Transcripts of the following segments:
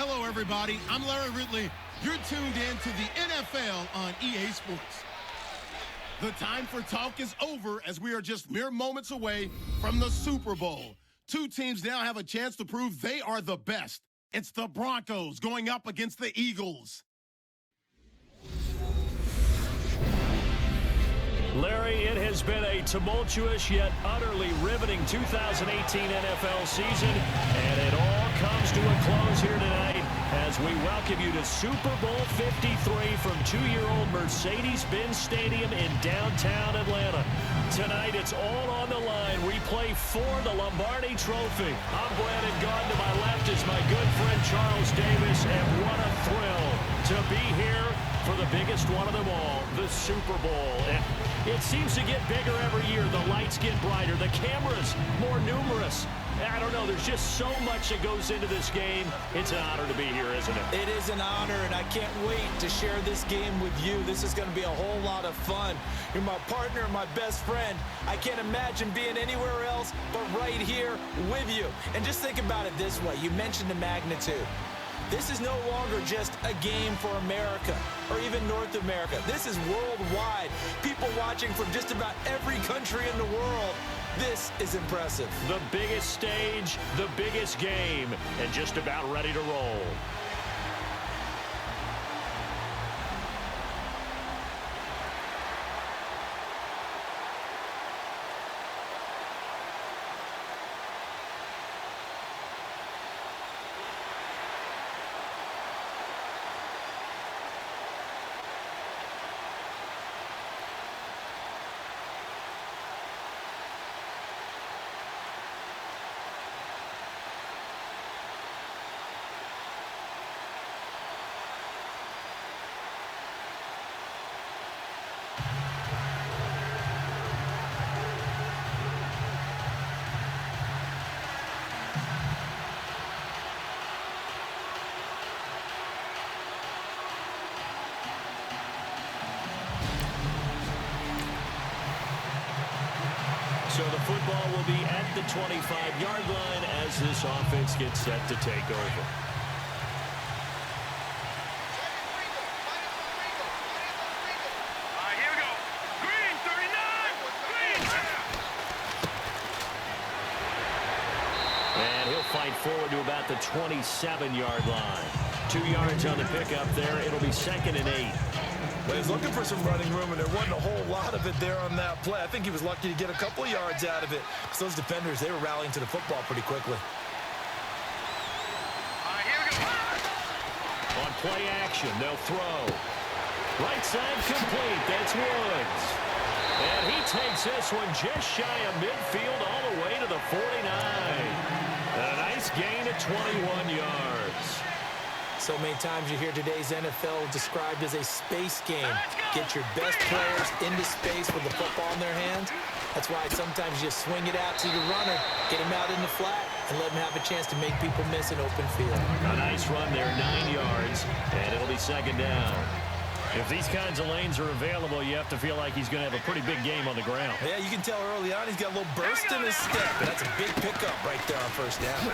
Hello, everybody. I'm Larry Ridley. You're tuned in to the NFL on EA Sports. The time for talk is over as we are just mere moments away from the Super Bowl. Two teams now have a chance to prove they are the best. It's the Broncos going up against the Eagles. Larry, it has been a tumultuous yet utterly riveting 2018 NFL season, and it all comes to a close here tonight as we welcome you to Super Bowl 53 from two-year-old Mercedes-Benz Stadium in downtown Atlanta. Tonight, it's all on the line. We play for the Lombardi Trophy. I'm Brandon Gaudin. To my left is my good friend Charles Davis, and what a thrill to be here for the biggest one of them all, the Super Bowl. And it seems to get bigger every year. The lights get brighter. The cameras more numerous. I don't know. There's just so much that goes into this game. It's an honor to be here, isn't it? It is an honor, and I can't wait to share this game with you. This is going to be a whole lot of fun. You're my partner, my best friend. I can't imagine being anywhere else but right here with you. And just think about it this way. You mentioned the magnitude. This is no longer just a game for America or even North America. This is worldwide. People watching from just about every country in the world. This is impressive. The biggest stage, the biggest game, and just about ready to roll. So the football will be at the 25-yard line as this offense gets set to take over. Here we go. Green, 39. Green. And he'll fight forward to about the 27-yard line. 2 yards on the pickup there. It'll be 2nd and 8. But he's looking for some running room, and there wasn't a whole lot of it there on that play. I think he was lucky to get a couple of yards out of it. So those defenders, they were rallying to the football pretty quickly. Here we go. On play action, they'll throw. Right side complete. That's Woods. And he takes this one just shy of midfield all the way to the 49. A nice gain of 21 yards. So many times you hear today's NFL described as a space game. Get your best players into space with the football in their hands. That's why sometimes you swing it out to your runner, get him out in the flat, and let him have a chance to make people miss an open field. A nice run there, 9 yards, and it'll be 2nd down. If these kinds of lanes are available, you have to feel like he's going to have a pretty big game on the ground. Yeah, you can tell early on he's got a little burst in his step. That's a big pickup right there on 1st down.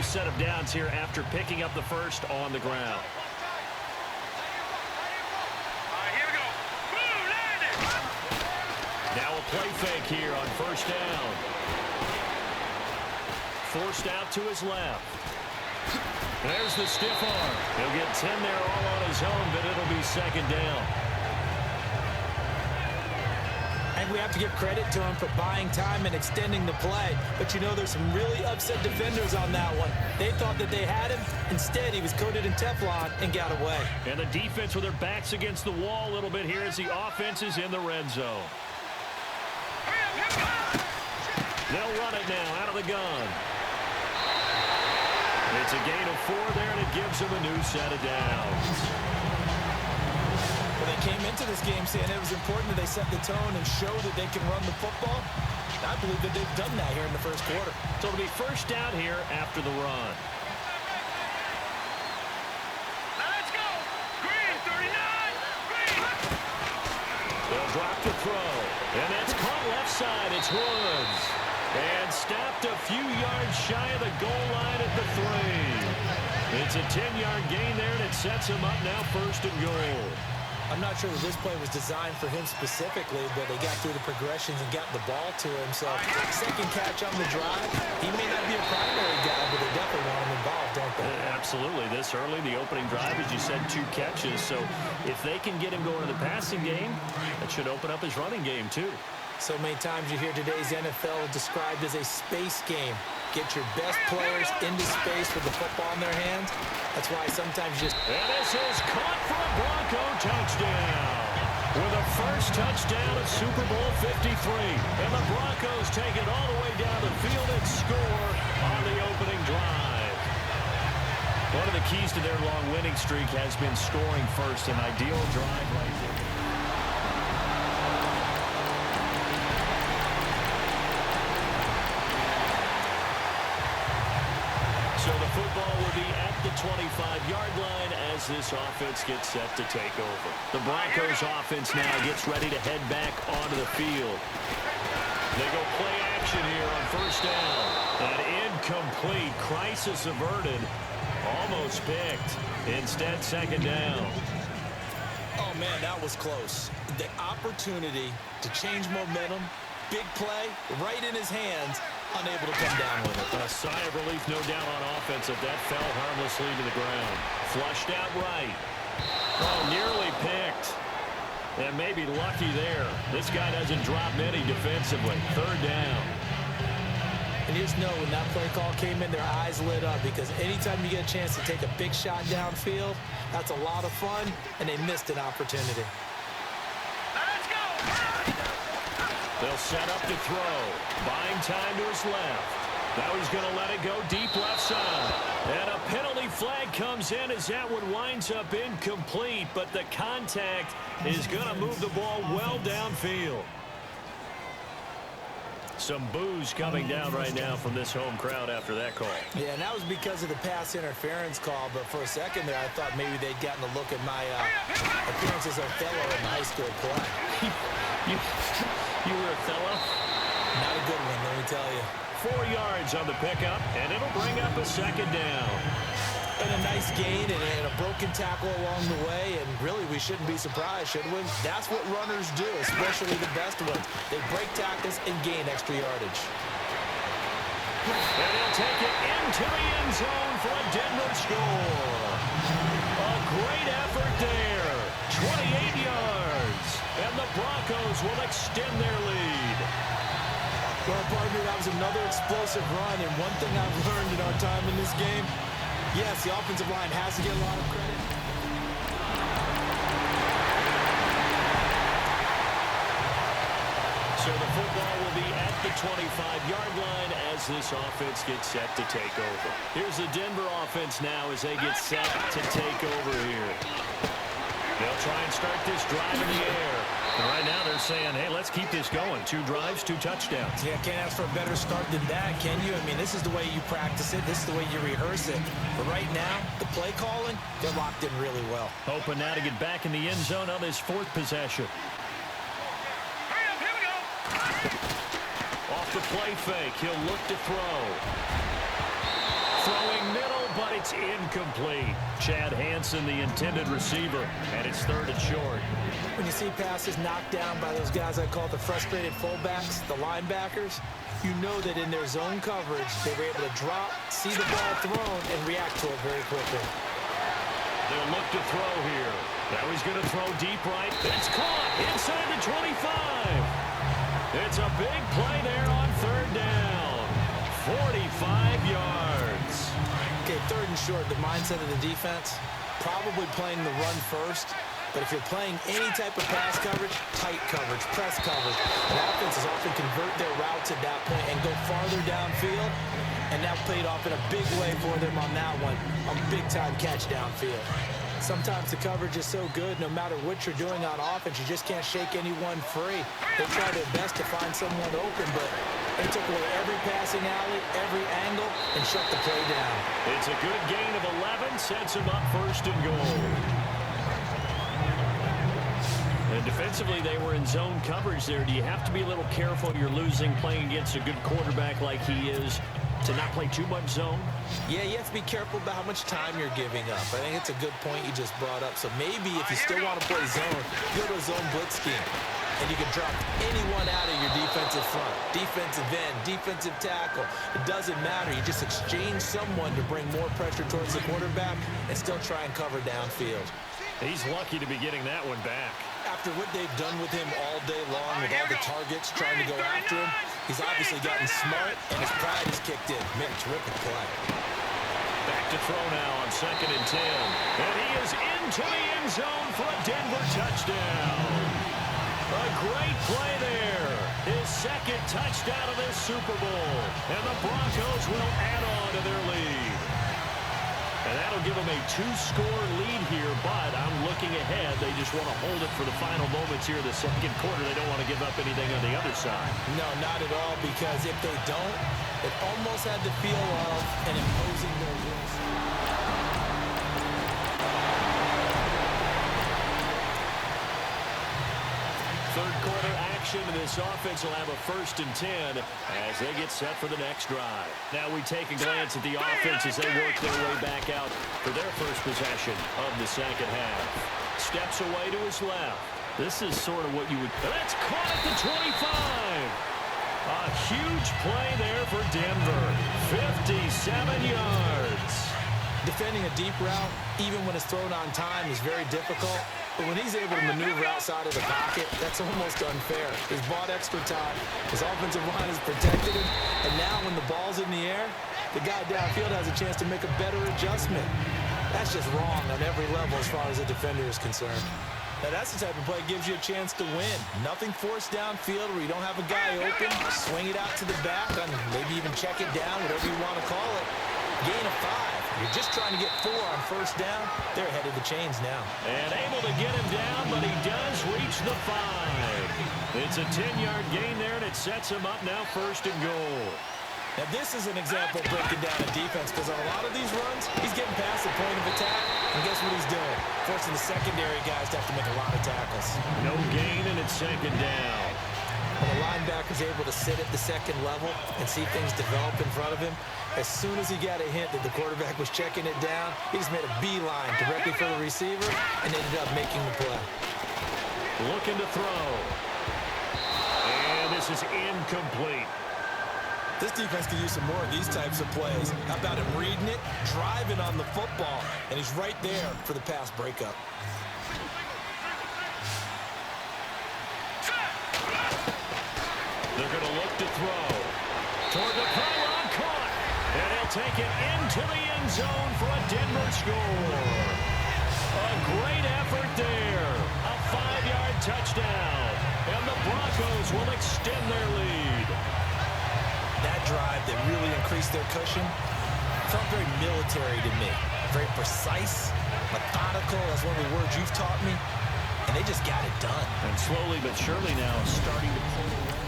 Set of downs here after picking up the first on the ground. Here we go. Boom, landed. Now a play fake here on 1st down. Forced out to his left. There's the stiff arm. He'll get 10 there all on his own, but it'll be 2nd down. And we have to give credit to him for buying time and extending the play. But you know, there's some really upset defenders on that one. They thought that they had him. Instead, he was coated in Teflon and got away. And the defense with their backs against the wall a little bit here as the offense is in the red zone. They'll run it now out of the gun. It's a gain of 4 there, and it gives them a new set of downs. Well, they came into this game saying it was important that they set the tone and show that they can run the football. I believe that they've done that here in the first quarter. So it'll be 1st down here after the run. Let's go. Green, 39. They'll drop the throw. And it's caught left side. It's Woods. And stopped a few yards shy of the goal line at the 3. It's a 10-yard gain there, and it sets him up now 1st and goal. I'm not sure that this play was designed for him specifically, but they got through the progressions and got the ball to him. So, second catch on the drive. He may not be a primary guy, but they definitely want him involved, don't they? Absolutely. This early, the opening drive, as you said, 2 catches. So, if they can get him going to the passing game, that should open up his running game, too. So many times you hear today's NFL described as a space game. Get your best players into space with the football in their hands. That's why sometimes you just... And this is caught for a Bronco touchdown. With a first touchdown at Super Bowl 53. And the Broncos take it all the way down the field and score on the opening drive. One of the keys to their long winning streak has been scoring first. An ideal drive right there. So the football will be at the 25-yard line as this offense gets set to take over. The Broncos offense now gets ready to head back onto the field. They go play action here on 1st down. An incomplete, crisis averted, almost picked. Instead, 2nd down. Oh, man, that was close. The opportunity to change momentum, big play, right in his hands, unable to come down with it. A sigh of relief, no doubt, on offense if that fell harmlessly to the ground. Flushed out right. Oh, nearly picked. And maybe lucky there. This guy doesn't drop many defensively. 3rd down. And you just know when that play call came in, their eyes lit up because anytime you get a chance to take a big shot downfield, that's a lot of fun, and they missed an opportunity. Let's go! They'll set up the throw. Buying time to his left. Now he's going to let it go deep left side. And a penalty flag comes in as that one winds up incomplete, but the contact is going to move the ball well downfield. Some boos coming down right now from this home crowd after that call. Yeah, and that was because of the pass interference call, but for a second there I thought maybe they'd gotten a look at my appearance as Othello in the high school play. You were Othello? Not a good one, let me tell you. 4 yards on the pickup, and it'll bring up a 2nd down. And a nice gain and a broken tackle along the way, and really we shouldn't be surprised, should we? That's what runners do, especially the best ones. They break tackles and gain extra yardage. And he'll take it into the end zone for a Denver score. A great effort there. 28 yards. And the Broncos will extend their lead. Well, partner, that was another explosive run, and one thing I've learned in our time in this game, yes, the offensive line has to get a lot of credit. So the football will be at the 25-yard line as this offense gets set to take over. Here's the Denver offense now as they get set to take over here. They'll try and start this drive in the air. And right now they're saying, hey, let's keep this going. 2 drives, 2 touchdowns. Yeah, can't ask for a better start than that, can you? I mean, this is the way you practice it. This is the way you rehearse it. But right now, the play calling, they're locked in really well. Hoping now to get back in the end zone on this 4th possession. Hurry up, here we go! Off the play fake, he'll look to throw. Throwing middle, but it's incomplete. Chad Hansen, the intended receiver, and it's 3rd and short. When you see passes knocked down by those guys I call the frustrated fullbacks, the linebackers, you know that in their zone coverage, they were able to drop, see the ball thrown, and react to it very quickly. They'll look to throw here. Now he's going to throw deep right. It's caught inside the 25. It's a big play there on 3rd down. 45 yards. Okay, 3rd and short, the mindset of the defense, probably playing the run first. But if you're playing any type of pass coverage, tight coverage, press coverage, the offenses often convert their routes at that point and go farther downfield. And that played off in a big way for them on that one, a big-time catch downfield. Sometimes the coverage is so good, no matter what you're doing on offense, you just can't shake anyone free. They try their best to find someone open, but they took away every passing alley, every angle, and shut the play down. It's a good gain of 11, sets him up 1st and goal. And defensively, they were in zone coverage there. Do you have to be a little careful? You're losing playing against a good quarterback like he is to not play too much zone? Yeah, you have to be careful about how much time you're giving up. I think it's a good point you just brought up. So maybe if you still want to play zone, go to a zone blitz scheme. And you can drop anyone out of your defensive front. Defensive end, defensive tackle. It doesn't matter. You just exchange someone to bring more pressure towards the quarterback and still try and cover downfield. He's lucky to be getting that one back. After what they've done with him all day long, with all the targets trying to go after him, he's obviously gotten smart, and his pride has kicked in. Man, terrific play. Back to throw now on 2nd and 10. And he is into the end zone for a Denver touchdown. A great play there. His second touchdown of this Super Bowl. And the Broncos will add on to their lead. And that'll give them a 2-score lead here, but I'm looking ahead. They just want to hold it for the final moments here in the second quarter. They don't want to give up anything on the other side. No, not at all, because if they don't, it almost had the feel of an imposing their will. Third quarter action, and this offense will have a 1st and 10 as they get set for the next drive. Now we take a glance at the offense as they work their way back out for their first possession of the second half. Steps away to his left. This is sort of what you would... That's caught at the 25. A huge play there for Denver. 57 yards. Defending a deep route, even when it's thrown on time, is very difficult. But when he's able to maneuver outside of the pocket, that's almost unfair. He's bought extra time. His offensive line has protected him. And now when the ball's in the air, the guy downfield has a chance to make a better adjustment. That's just wrong on every level as far as the defender is concerned. Now that's the type of play that gives you a chance to win. Nothing forced downfield where you don't have a guy open. Swing it out to the back, and maybe even check it down, whatever you want to call it. Gain of 5. You're just trying to get 4 on first down. They're ahead of the chains now. And able to get him down, but he does reach the 5. It's a 10-yard gain there, and it sets him up now 1st and goal. Now this is an example of breaking down a defense, because on a lot of these runs, he's getting past the point of attack, and guess what he's doing? Forcing the secondary guys to have to make a lot of tackles. No gain, and it's 2nd down. When the linebacker's able to sit at the second level and see things develop in front of him, as soon as he got a hint that the quarterback was checking it down, he just made a beeline directly for the receiver and ended up making the play. Looking to throw. And this is incomplete. This defense could use some more of these types of plays. How about him reading it, driving on the football, and he's right there for the pass breakup. They're going to look to throw. Toward the pylon, caught. And he'll take it into the end zone for a Denver score. A great effort there. A 5-yard touchdown. And the Broncos will extend their lead. That drive that really increased their cushion felt very military to me. Very precise, methodical. That's one of the words you've taught me. And they just got it done. And slowly but surely now starting to pull away.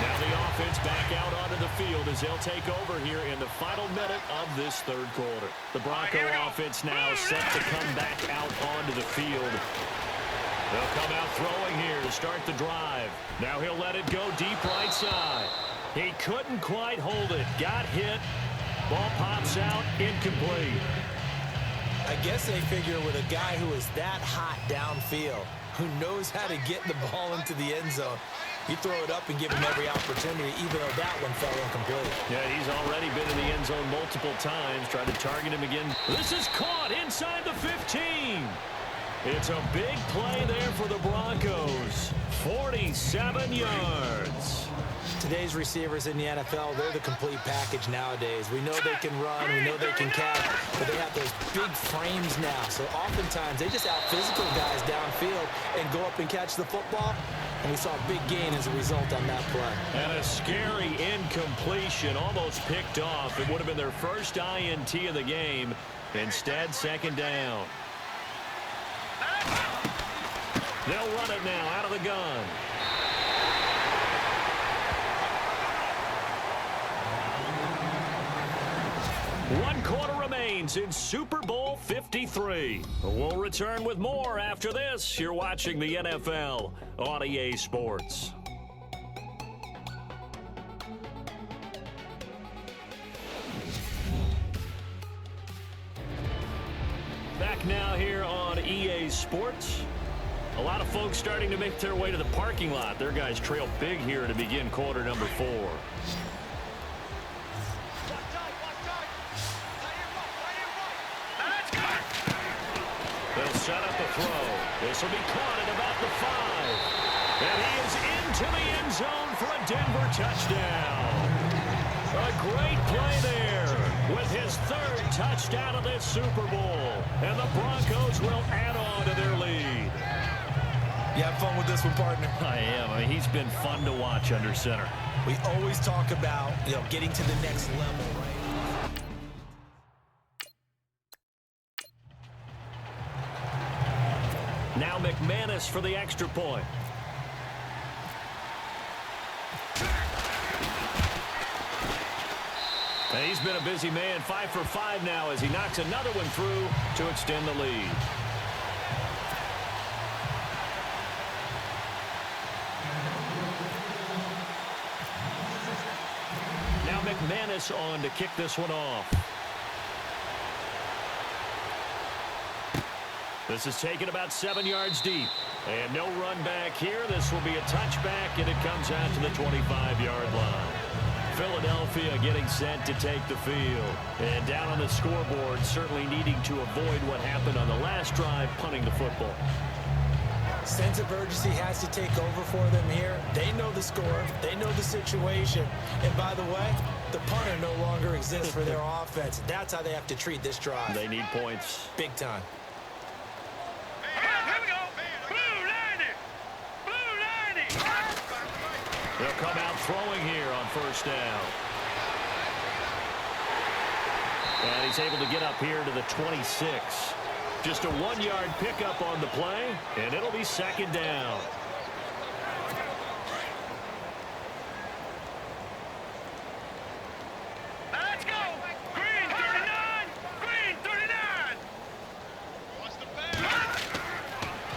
Now the offense back out onto the field as they'll take over here in the final minute of this third quarter. The Bronco offense now set to come back out onto the field. They'll come out throwing here to start the drive. Now he'll let it go deep right side. He couldn't quite hold it. Got hit. Ball pops out. Incomplete. I guess they figure with a guy who is that hot downfield, who knows how to get the ball into the end zone, you throw it up and give him every opportunity, even though that one fell incomplete. Yeah, he's already been in the end zone multiple times. Tried to target him again. This is caught inside the 15. It's a big play there for the Broncos. 47 yards. Today's receivers in the NFL, they're the complete package nowadays. We know they can run, we know they can catch, but they have those big frames now. So oftentimes they just out-physical guys downfield and go up and catch the football. And we saw a big gain as a result on that play. And a scary incompletion, almost picked off. It would have been their first INT of the game. Instead, 2nd down. They'll run it now out of the gun. One quarter remains. remains in Super Bowl 53. We'll return with more after this. You're watching the NFL on EA Sports. Back now here on EA Sports. A lot of folks starting to make their way to the parking lot. Their guys trail big here to begin quarter number 4. They'll set up a throw. This will be caught at about the 5. And he is into the end zone for a Denver touchdown. A great play there with his 3rd touchdown of this Super Bowl. And the Broncos will add on to their lead. You have fun with this one, partner? I am. I mean, he's been fun to watch under center. We always talk about, getting to the next level, right? Now McManus for the extra point. And he's been a busy man, 5 for 5 now as he knocks another one through to extend the lead. Now McManus on to kick this one off. This is taken about 7 yards deep. And no run back here. This will be a touchback, and it comes out to the 25-yard line. Philadelphia getting set to take the field. And down on the scoreboard, certainly needing to avoid what happened on the last drive, punting the football. Sense of urgency has to take over for them here. They know the score. They know the situation. And by the way, the punter no longer exists for their offense. That's how they have to treat this drive. They need points. Big time. Here we go. Blue 90. Blue 90. They'll come out throwing here on first down. And he's able to get up here to the 26. Just a 1-yard pickup on the play, and it'll be 2nd down. Let's go. Green 39. Green 39.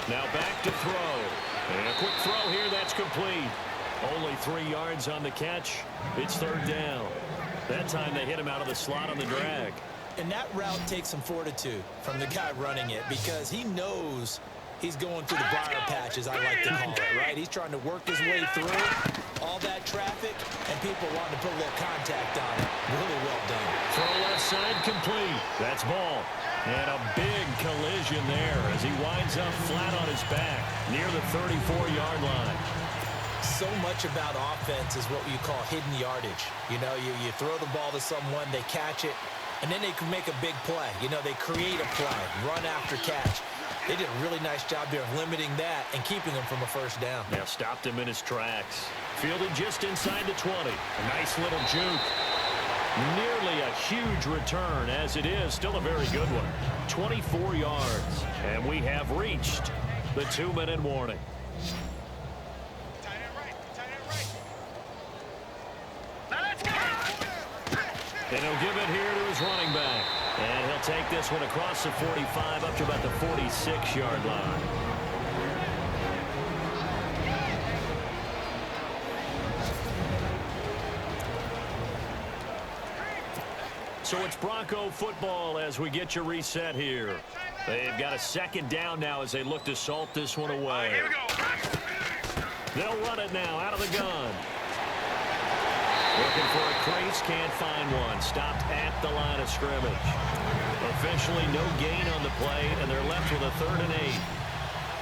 Now back to throw. And a quick throw here, that's complete. Only 3 yards on the catch. It's 3rd down. That time they hit him out of the slot on the drag. And that route takes some fortitude from the guy running it because he knows he's going through the briar patch, as I like to call it, right? He's trying to work his way through all that traffic, and people wanting to put a little contact on it. Really well done. Throw left side complete. That's ball. And a big collision there as he winds up flat on his back near the 34-yard line. So much about offense is what you call hidden yardage. You throw the ball to someone, they catch it, and then they can make a big play. They create a play, run after catch. They did a really nice job there of limiting that and keeping him from a first down. Yeah, stopped him in his tracks. Fielded just inside the 20. A nice little juke. Nearly a huge return as it is. Still a very good one. 24 yards. And we have reached the 2-minute warning. And he'll give it here to his running back. And he'll take this one across the 45 up to about the 46-yard line. So it's Bronco football as we get you reset here. They've got a 2nd down now as they look to salt this one away. Here we go. They'll run it now out of the gun. Looking for a crease, can't find one. Stopped at the line of scrimmage. Officially no gain on the play, and they're left with a 3rd and 8.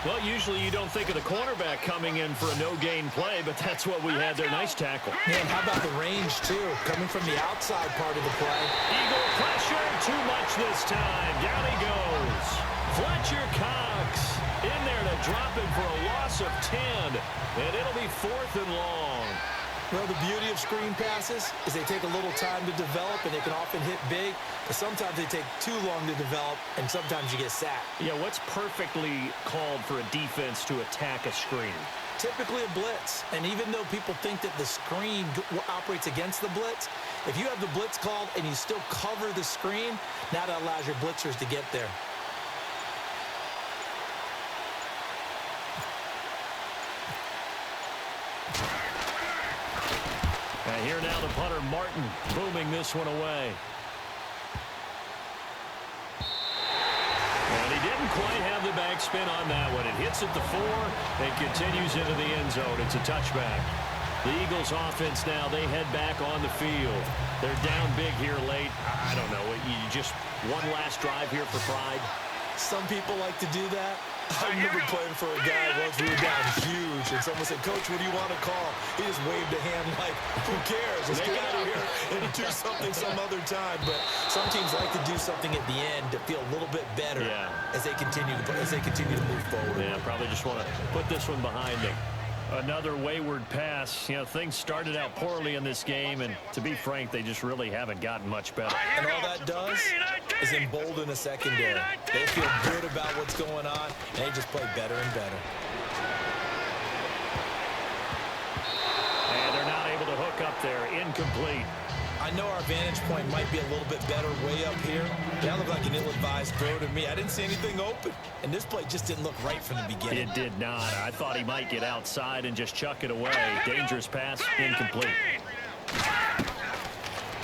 Well, usually you don't think of the cornerback coming in for a no-gain play, but that's what we had there. Nice tackle. Man, how about the range, too? Coming from the outside part of the play. Eagle pressure, too much this time. Down he goes. Fletcher Cox in there to drop him for a loss of 10, and it'll be 4th and long. Well, the beauty of screen passes is they take a little time to develop, and they can often hit big, but sometimes they take too long to develop, and sometimes you get sacked. Yeah, what's perfectly called for a defense to attack a screen? typically a blitz. And even though people think that the screen operates against the blitz, if you have the blitz called and you still cover the screen, now that allows your blitzers to get there. And here now the punter, Martin, booming this one away. And he didn't quite have the backspin on that one. It hits at the 4 and continues into the end zone. It's a touchback. The Eagles offense now, they head back on the field. They're down big here late. I don't know. You just one last drive here for pride. Some people like to do that. I remember playing for a guy once. We were down huge, and someone said, "Coach, what do you want to call?" He just waved a hand like, "Who cares? Let's get out of here and do something some other time." But some teams like to do something at the end to feel a little bit better as they continue to move forward. Yeah, probably just want to put this one behind them. Another wayward pass. You know, things started out poorly in this game, and to be frank, they just really haven't gotten much better. And all that does is embolden a secondary. They feel good about what's going on, and they just play better and better. And they're not able to hook up there. Incomplete. I know our vantage point might be a little bit better way up here. That looked like an ill-advised throw to me. I didn't see anything open. And this play just didn't look right from the beginning. It did not. I thought he might get outside and just chuck it away. Dangerous pass, incomplete.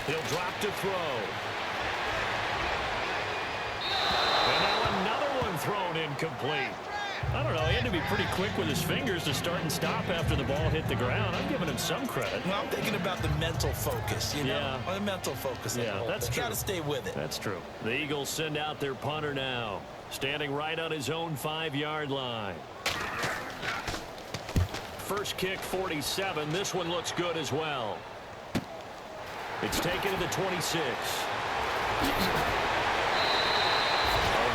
He'll drop to throw. And now another one thrown incomplete. I don't know. He had to be pretty quick with his fingers to start and stop after the ball hit the ground. I'm giving him some credit. Well, I'm thinking about the mental focus, you know? The mental focus. Yeah, that's true. Got to stay with it. That's true. The Eagles send out their punter now, standing right on his own 5-yard line. First kick, 47. This one looks good as well. It's taken to the 26.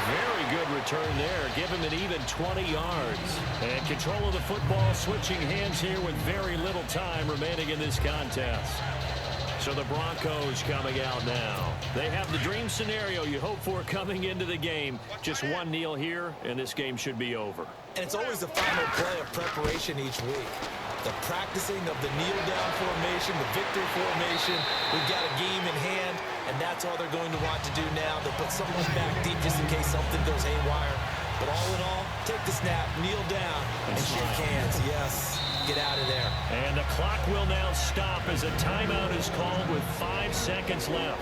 Very good return there. Give him an even 20 yards. And control of the football, switching hands here with very little time remaining in this contest. So the Broncos coming out now. They have the dream scenario you hope for coming into the game. Just one kneel here, and this game should be over. And it's always the final play of preparation each week. The practicing of the kneel-down formation, the victory formation. We've got a game in hand, and that's all they're going to want to do now. They'll put someone back deep just in case something goes haywire. But all in all, take the snap, kneel down, and shake hands. Yes, get out of there. And the clock will now stop as a timeout is called with 5 seconds left.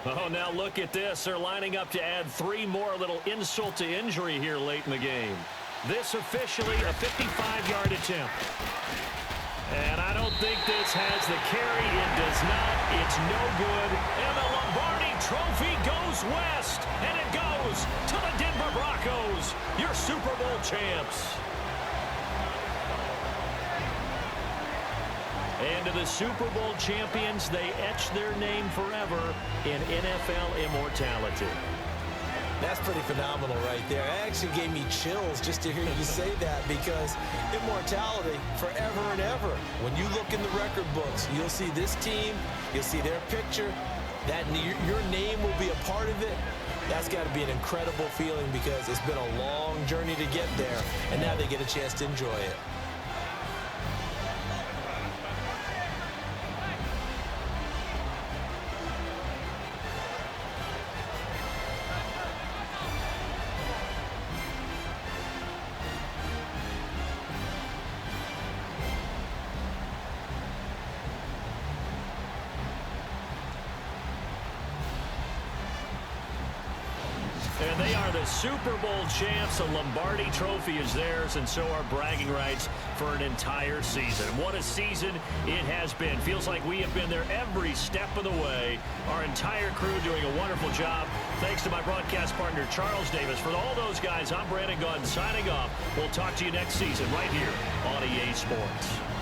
Oh, now look at this. They're lining up to add 3 more, a little insult to injury here late in the game. This officially a 55-yard attempt. And I don't think this has the carry. It does not. It's no good. And the Lombardi Trophy goes west. And it goes to the Denver Broncos, your Super Bowl champs. And to the Super Bowl champions, they etch their name forever in NFL immortality. That's pretty phenomenal right there. It actually gave me chills just to hear you say that, because immortality forever and ever. When you look in the record books, you'll see this team, you'll see their picture, that your name will be a part of it. That's got to be an incredible feeling, because it's been a long journey to get there, and now they get a chance to enjoy it. And they are the Super Bowl champs. A Lombardi Trophy is theirs, and so are bragging rights for an entire season. What a season it has been. Feels like we have been there every step of the way. Our entire crew doing a wonderful job. Thanks to my broadcast partner, Charles Davis. For all those guys, I'm Brandon Gaudin signing off. We'll talk to you next season right here on EA Sports.